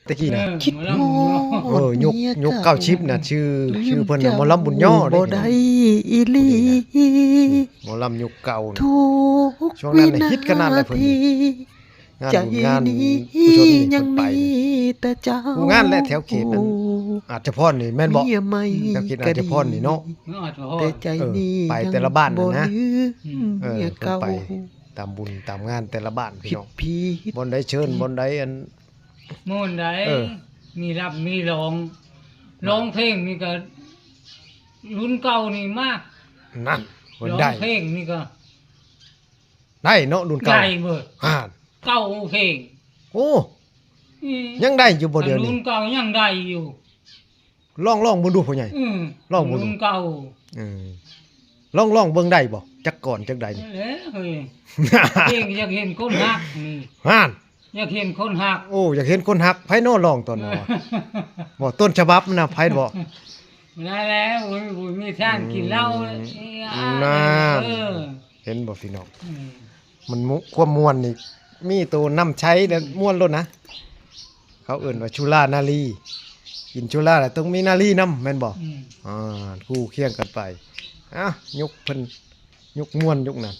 ตะกี้น่ะ คิดฮอด ยกเก้าชิปน่ะชื่อเพิ่นน่ะหมอลำบุญย่อ บ่ เด้ ได้อีหลี หมอลำยุคเก่าน่ะ ทุก ช่วงนั้นน่ะฮิตขนาดเลยเพิ่น งาน ใจ บุญงาน นี้ ผู้ชมนี่ ยั เพิ่ ง นไป มีแต่เจ้า ผู้งานและแถวเขตนั้น อาจจะพรนี่แม่นบ่ เมียใหม่ แถวเขตอาจจะพรนี่เนาะ แต่ใจนี้ ไปแต่ละบ้านน่ะนะ ยังบ่ลืม เออ เมีย เพิ่น เก่า ไปตามบุญตามงานแต่ละบ้านพี่ ผิด น้อง ผิด บ่อนใดเชิญบ่อนใดอัน ม่วนใด เออ มีรับมีร้องเพลงนี่ก็รุ่นเก่านี่มาก นั่นเพิ่น ร้อง ได้ เพลงนี่ก็ ได้เนาะรุ่นเก่า ได้เบิด อ่า เก่าเพลง โอ้ยังได้อยู่บ่เดี๋ยวนี้ รุ่นเก่ายังได้อยู่ ลองเบิ่งดูพ่อใหญ่ ลองบ่ดู รุ่นเก่า อืมลองเบิ่งได้บ่จักก่อนจักใดนี่ เอ้ยเฮ้ยเพลงอยากเห็นคนฮักนี่ ฮ่าน อยากเห็นคนฮัก โอ้อยากเห็นคนฮักไผโน้ร้องตอนนั้นวะบ่ต้นฉบับน่ะไผบ่ ได้แล้วอุ้ยมีท่านกินเหล้า นั่น เออ เห็นบ่พี่น้อง อืม มันความม่วนนี่มีตัวน้ำใช้แล้วม่วนโลดนะ เขาเอิ้นว่าชุลานารีกินชุลาแล้วต้องมีนารีนํแม่นบ่ อืม คู่เคียงกันไปอ่ะยกเพิ่นยกม่วนยกนั้น